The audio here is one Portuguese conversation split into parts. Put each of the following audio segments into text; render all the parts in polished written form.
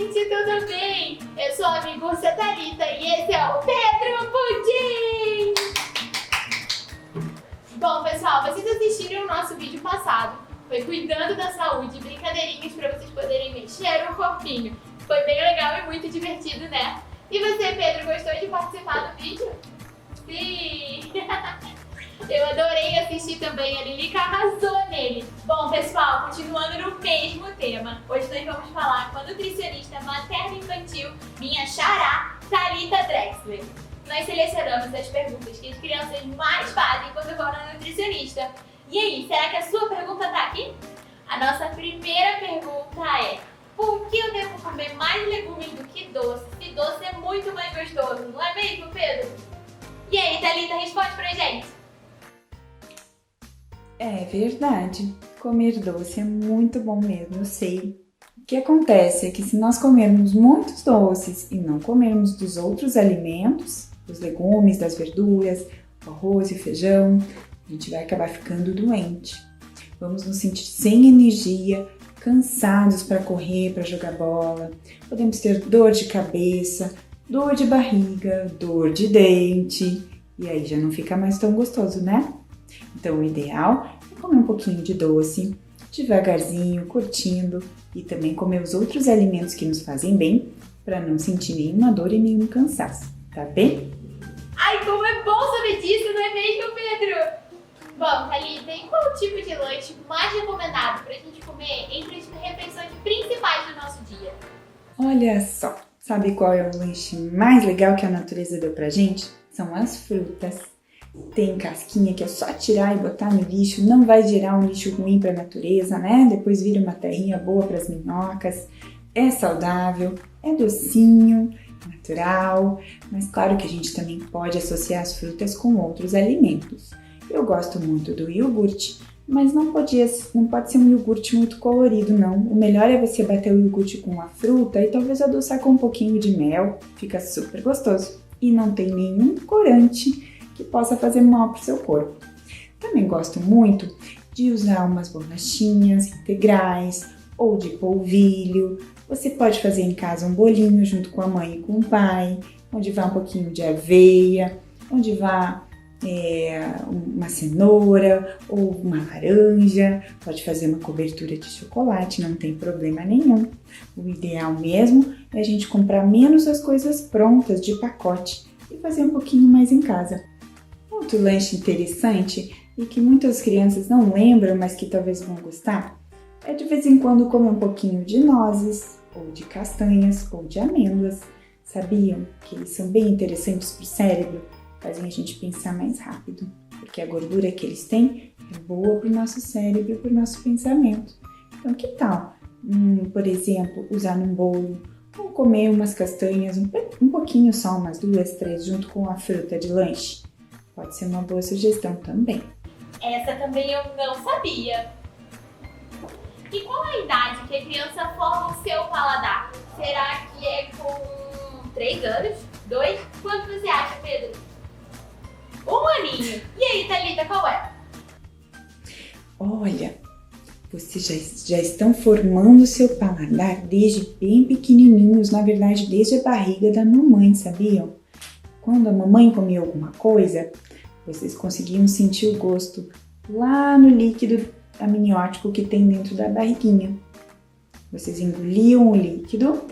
gente, tudo bem? Eu sou a amiguça Thalita e esse é o Pedro Pudim! Bom, pessoal, vocês assistiram o nosso vídeo passado, foi cuidando da saúde, brincadeirinhas para vocês poderem mexer o corpinho. Foi bem legal e muito divertido, né? E você, Pedro, gostou de participar do vídeo? Sim! Eu adorei assistir também, a Lilica arrasou nele. Bom, pessoal, continuando no mesmo tema, hoje nós vamos falar com a nutricionista materno-infantil, minha xará, Thalita Drexler. Nós selecionamos as perguntas que as crianças mais fazem quando vão na nutricionista. E aí, será que a sua pergunta tá aqui? A nossa primeira pergunta é: por que eu devo comer mais legumes do que doce, se doce é muito mais gostoso, não é mesmo, Pedro? E aí, Thalita, responde pra gente. É verdade, comer doce é muito bom mesmo, eu sei. O que acontece é que se nós comermos muitos doces e não comermos dos outros alimentos, dos legumes, das verduras, o arroz e o feijão, a gente vai acabar ficando doente. Vamos nos sentir sem energia, cansados para correr, para jogar bola. Podemos ter dor de cabeça, dor de barriga, dor de dente. E aí já não fica mais tão gostoso, né? Então o ideal é comer um pouquinho de doce, devagarzinho, curtindo e também comer os outros alimentos que nos fazem bem para não sentir nenhuma dor e nenhum cansaço, tá bem? Ai, como é bom saber disso, não é mesmo, Pedro? Bom, Thalita, e qual o tipo de lanche mais recomendado pra gente comer entre as refeições principais do nosso dia? Olha só, sabe qual é o lanche mais legal que a natureza deu pra gente? São as frutas. Tem casquinha que é só tirar e botar no lixo, não vai gerar um lixo ruim para a natureza, né? Depois vira uma terrinha boa para as minhocas. É saudável, é docinho, natural, mas claro que a gente também pode associar as frutas com outros alimentos. Eu gosto muito do iogurte, mas não pode ser um iogurte muito colorido, não. O melhor é você bater o iogurte com a fruta e talvez adoçar com um pouquinho de mel, fica super gostoso. E não tem nenhum corante que possa fazer mal para o seu corpo. Também gosto muito de usar umas bolachinhas integrais ou de polvilho. Você pode fazer em casa um bolinho junto com a mãe e com o pai, onde vá um pouquinho de aveia, onde vá uma cenoura ou uma laranja. Pode fazer uma cobertura de chocolate, não tem problema nenhum. O ideal mesmo é a gente comprar menos as coisas prontas de pacote e fazer um pouquinho mais em casa. Outro lanche interessante e que muitas crianças não lembram, mas que talvez vão gostar, é de vez em quando comer um pouquinho de nozes, ou de castanhas, ou de amêndoas. Sabiam que eles são bem interessantes para o cérebro? Fazem a gente pensar mais rápido, porque a gordura que eles têm é boa para o nosso cérebro e para o nosso pensamento. Então, que tal, por exemplo, usar num bolo, ou comer umas castanhas, um pouquinho só, umas 2, 3, junto com a fruta de lanche? Pode ser uma boa sugestão também. Essa também eu não sabia. E qual a idade que a criança forma o seu paladar? Será que é com 3 anos? 2? Quanto você acha, Pedro? 1 aninho. E aí, Thalita, qual é? Olha, vocês já estão formando o seu paladar desde bem pequenininhos, na verdade desde a barriga da mamãe, sabiam? Quando a mamãe comia alguma coisa, vocês conseguiam sentir o gosto lá no líquido amniótico que tem dentro da barriguinha. Vocês engoliam o líquido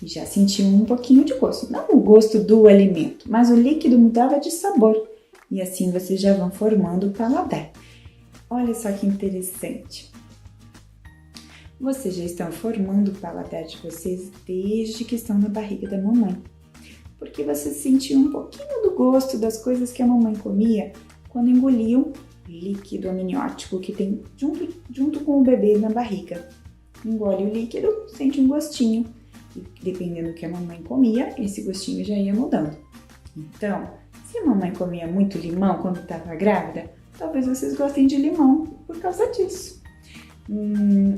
e já sentiam um pouquinho de gosto. Não o gosto do alimento, mas o líquido mudava de sabor. E assim vocês já vão formando o paladar. Olha só que interessante. Vocês já estão formando o paladar de vocês desde que estão na barriga da mamãe. Porque vocês sentiam um pouquinho do gosto das coisas que a mamãe comia quando engoliam líquido amniótico que tem junto com o bebê na barriga. Engole o líquido, sente um gostinho. E dependendo do que a mamãe comia, esse gostinho já ia mudando. Então, se a mamãe comia muito limão quando estava grávida, talvez vocês gostem de limão por causa disso.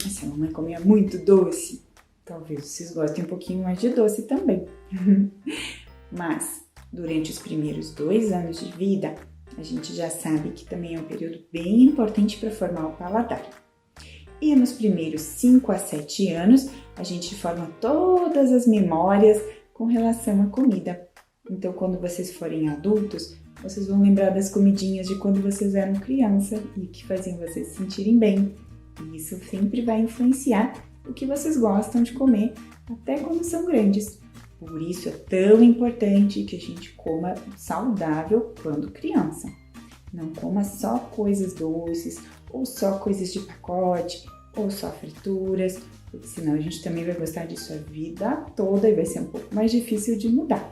Se a mamãe comia muito doce, talvez vocês gostem um pouquinho mais de doce também. Mas, durante os primeiros 2 anos de vida, a gente já sabe que também é um período bem importante para formar o paladar. E nos primeiros 5 a 7 anos, a gente forma todas as memórias com relação à comida. Então, quando vocês forem adultos, vocês vão lembrar das comidinhas de quando vocês eram criança e que faziam vocês se sentirem bem. E isso sempre vai influenciar o que vocês gostam de comer até quando são grandes. Por isso é tão importante que a gente coma saudável quando criança. Não coma só coisas doces, ou só coisas de pacote, ou só frituras, porque senão a gente também vai gostar disso a vida toda e vai ser um pouco mais difícil de mudar.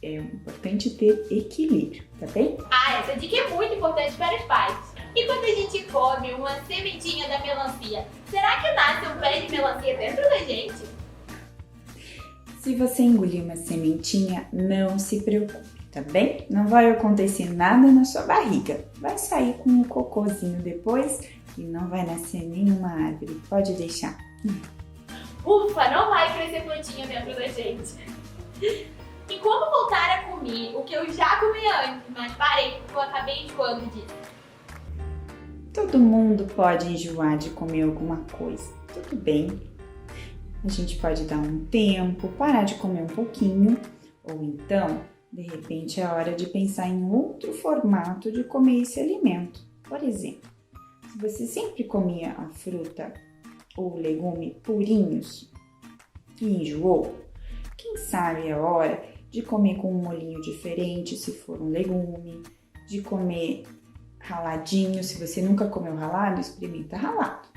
É importante ter equilíbrio, tá bem? Essa dica é muito importante para os pais. E quando a gente come uma sementinha da melancia, será que nasce um pé de melancia dentro da gente? Se você engolir uma sementinha, não se preocupe, tá bem? Não vai acontecer nada na sua barriga. Vai sair com um cocôzinho depois e não vai nascer nenhuma árvore. Pode deixar. Ufa, não vai crescer plantinha dentro da gente. E como voltar a comer o que eu já comi antes, mas parei porque eu acabei enjoando disso? Todo mundo pode enjoar de comer alguma coisa, tudo bem. A gente pode dar um tempo, parar de comer um pouquinho, ou então, de repente, é hora de pensar em outro formato de comer esse alimento. Por exemplo, se você sempre comia a fruta ou o legume purinhos e enjoou, quem sabe é hora de comer com um molhinho diferente, se for um legume, de comer raladinho. Se você nunca comeu ralado, experimenta ralado.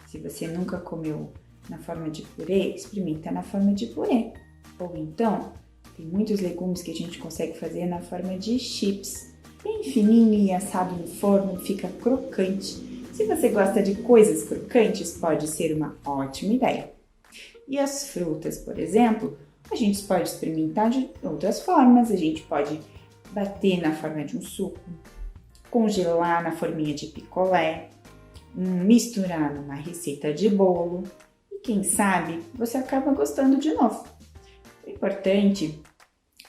Se você nunca comeu na forma de purê, experimenta na forma de purê. Ou então, tem muitos legumes que a gente consegue fazer na forma de chips, bem fininho e assado no forno, fica crocante. Se você gosta de coisas crocantes, pode ser uma ótima ideia. E as frutas, por exemplo, a gente pode experimentar de outras formas. A gente pode bater na forma de um suco, congelar na forminha de picolé, misturar numa receita de bolo e quem sabe você acaba gostando de novo. O importante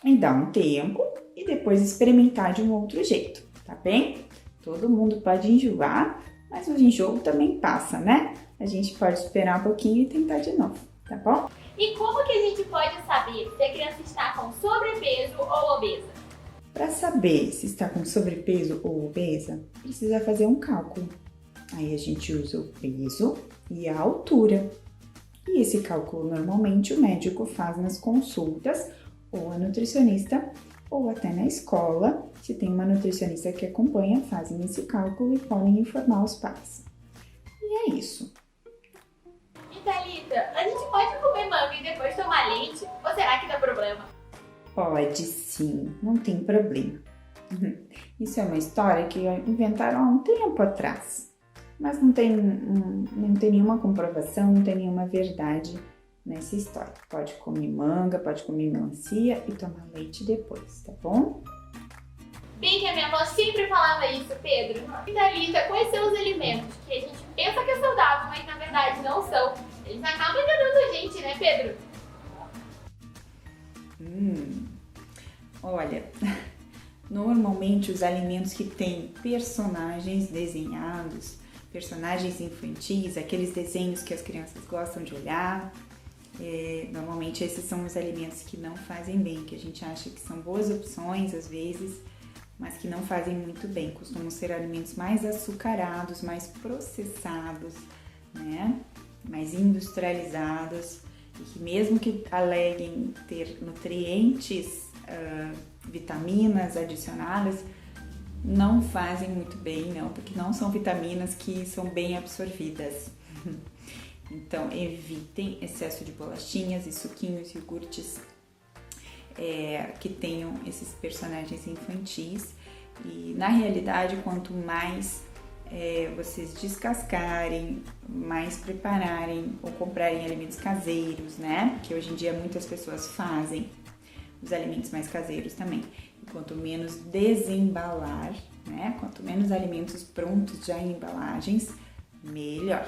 é dar um tempo e depois experimentar de um outro jeito, tá bem? Todo mundo pode enjoar, mas o enjoo também passa, né? A gente pode esperar um pouquinho e tentar de novo, tá bom? E como que a gente pode saber se a criança está com sobrepeso ou obesa? Para saber se está com sobrepeso ou obesa, precisa fazer um cálculo. Aí a gente usa o peso e a altura. E esse cálculo normalmente o médico faz nas consultas, ou a nutricionista, ou até na escola. Se tem uma nutricionista que acompanha, fazem esse cálculo e podem informar os pais. E é isso. E Thalita, a gente pode comer manga e depois tomar leite? Ou será que dá problema? Pode sim, não tem problema. Isso é uma história que inventaram há um tempo atrás, mas não tem nenhuma comprovação, não tem nenhuma verdade nessa história. Pode comer manga, pode comer melancia e tomar leite depois, tá bom? Bem que a minha avó sempre falava isso, Pedro. E Thalita, quais são os alimentos que a gente pensa que é saudável, mas na verdade não são? Eles acabam enganando a gente, né, Pedro? Olha, normalmente os alimentos que têm personagens desenhados, personagens infantis, aqueles desenhos que as crianças gostam de olhar, normalmente esses são os alimentos que não fazem bem, que a gente acha que são boas opções às vezes, mas que não fazem muito bem. Costumam ser alimentos mais açucarados, mais processados, né? Mais industrializados, e que mesmo que aleguem ter nutrientes, vitaminas adicionadas, não fazem muito bem, não, porque não são vitaminas que são bem absorvidas. Então, evitem excesso de bolachinhas e suquinhos, iogurtes que tenham esses personagens infantis. E, na realidade, quanto mais vocês descascarem, mais prepararem ou comprarem alimentos caseiros, né? Porque hoje em dia muitas pessoas fazem os alimentos mais caseiros também. E quanto menos desembalar, né? Quanto menos alimentos prontos já em embalagens, melhor.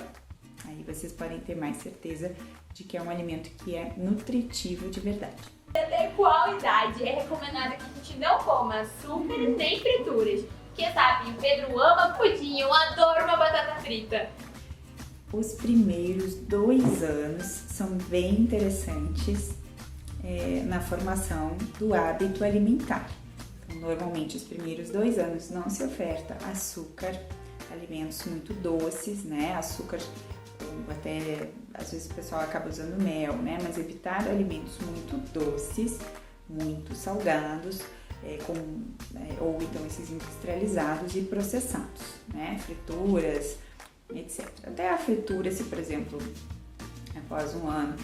Aí vocês podem ter mais certeza de que é um alimento que é nutritivo de verdade. Até qual idade é recomendado que a gente não coma açúcar nem frituras? Porque sabe, o Pedro ama pudim, eu adoro uma batata frita. Os primeiros 2 anos são bem interessantes na formação do hábito alimentar. Então, normalmente, os primeiros 2 anos não se oferta açúcar, alimentos muito doces, né? Açúcar, ou até às vezes o pessoal acaba usando mel, né? Mas evitar alimentos muito doces, muito salgados, ou então esses industrializados e processados, né? Frituras, etc. Até a fritura, se por exemplo, após 1 ano,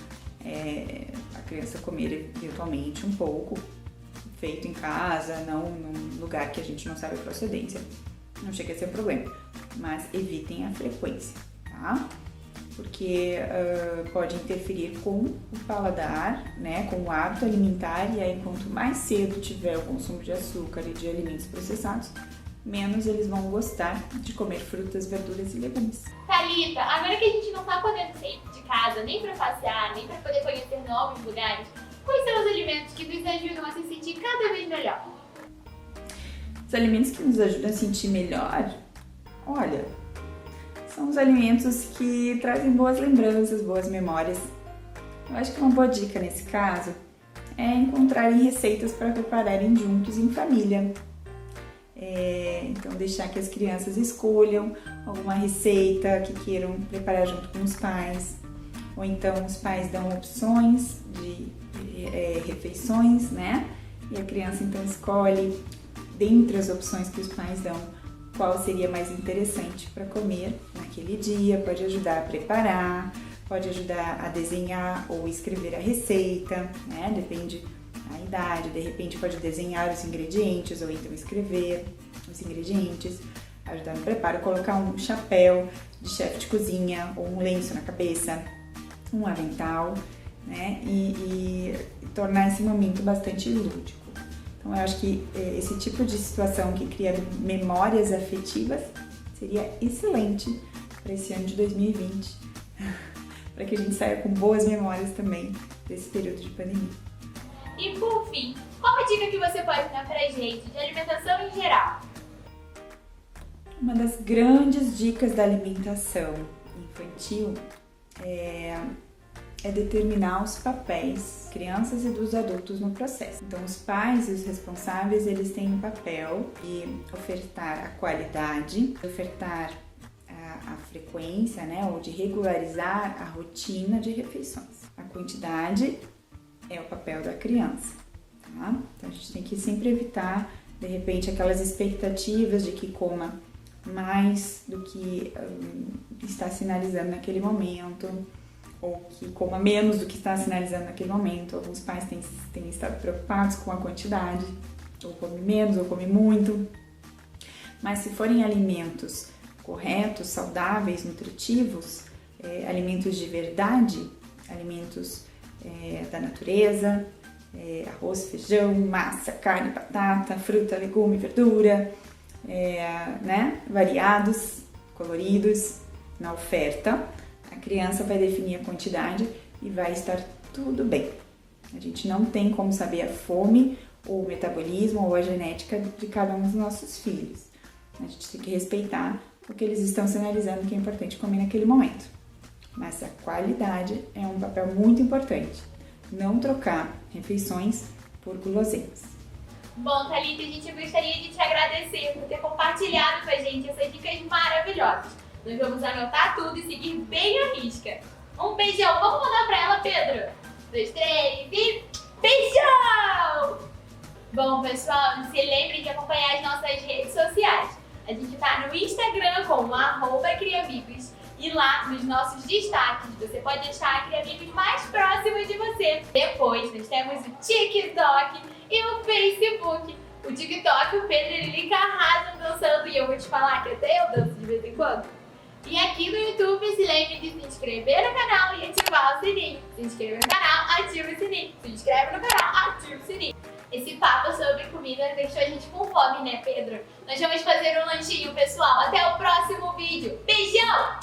a criança comer eventualmente um pouco, feito em casa, não num lugar que a gente não sabe a procedência, não chega a ser um problema, mas evitem a frequência, tá? Porque pode interferir com o paladar, né, com o hábito alimentar, e aí quanto mais cedo tiver o consumo de açúcar e de alimentos processados, menos eles vão gostar de comer frutas, verduras e legumes. Thalita, agora que a gente não tá podendo sair de casa nem pra passear, nem pra poder conhecer novos lugares, quais são os alimentos que nos ajudam a se sentir cada vez melhor? Os alimentos que nos ajudam a sentir melhor, olha, são os alimentos que trazem boas lembranças, boas memórias. Eu acho que uma boa dica nesse caso é encontrarem receitas para prepararem juntos em família. Então deixar que as crianças escolham alguma receita que queiram preparar junto com os pais, ou então os pais dão opções de refeições, né? E a criança então escolhe dentre as opções que os pais dão qual seria mais interessante para comer naquele dia. Pode ajudar a preparar, pode ajudar a desenhar ou escrever a receita, né? Depende da idade, de repente pode desenhar os ingredientes ou então escrever os ingredientes, ajudar no preparo, colocar um chapéu de chefe de cozinha ou um lenço na cabeça, um avental, né? E tornar esse momento bastante lúdico. Então, eu acho que esse tipo de situação que cria memórias afetivas seria excelente para esse ano de 2020, para que a gente saia com boas memórias também desse período de pandemia. E por fim, qual a dica que você pode dar pra gente de alimentação em geral? Uma das grandes dicas da alimentação infantil é determinar os papéis crianças e dos adultos no processo. Então, os pais e os responsáveis, eles têm o papel de ofertar a qualidade, ofertar a frequência, né, ou de regularizar a rotina de refeições. A quantidade é o papel da criança, tá? Então, a gente tem que sempre evitar, de repente, aquelas expectativas de que coma mais do que está sinalizando naquele momento, ou que coma menos do que está sinalizando naquele momento. Alguns pais têm estado preocupados com a quantidade, ou come menos, ou come muito. Mas se forem alimentos corretos, saudáveis, nutritivos, alimentos de verdade, alimentos da natureza, arroz, feijão, massa, carne, batata, fruta, legume, verdura, né? Variados, coloridos na oferta, a criança vai definir a quantidade e vai estar tudo bem. A gente não tem como saber a fome, ou o metabolismo, ou a genética de cada um dos nossos filhos. A gente tem que respeitar o que eles estão sinalizando que é importante comer naquele momento. Mas a qualidade é um papel muito importante. Não trocar refeições por guloseimas. Bom, Thalita, a gente gostaria de te agradecer por ter compartilhado com a gente essas dicas maravilhosas. Nós vamos anotar tudo e seguir bem à risca. Um beijão, vamos mandar pra ela, Pedro? 2, 3 e... beijão! Bom, pessoal, não se lembrem de acompanhar as nossas redes sociais. A gente tá no Instagram com @criamigos. E lá, nos nossos destaques, você pode achar criamigos mais próximos de você. Depois, nós temos o TikTok e o Facebook. O TikTok, o Pedro e a Lilica arrasam dançando, e eu vou te falar que até eu danço de vez em quando. E aqui no YouTube, se lembre de se inscrever no canal e ativar o sininho. Se inscreve no canal, ativa o sininho. Se inscreve no canal, ativa o sininho. Esse papo sobre comida deixou a gente com fome, né, Pedro? Nós vamos fazer um lanchinho, pessoal. Até o próximo vídeo. Beijão!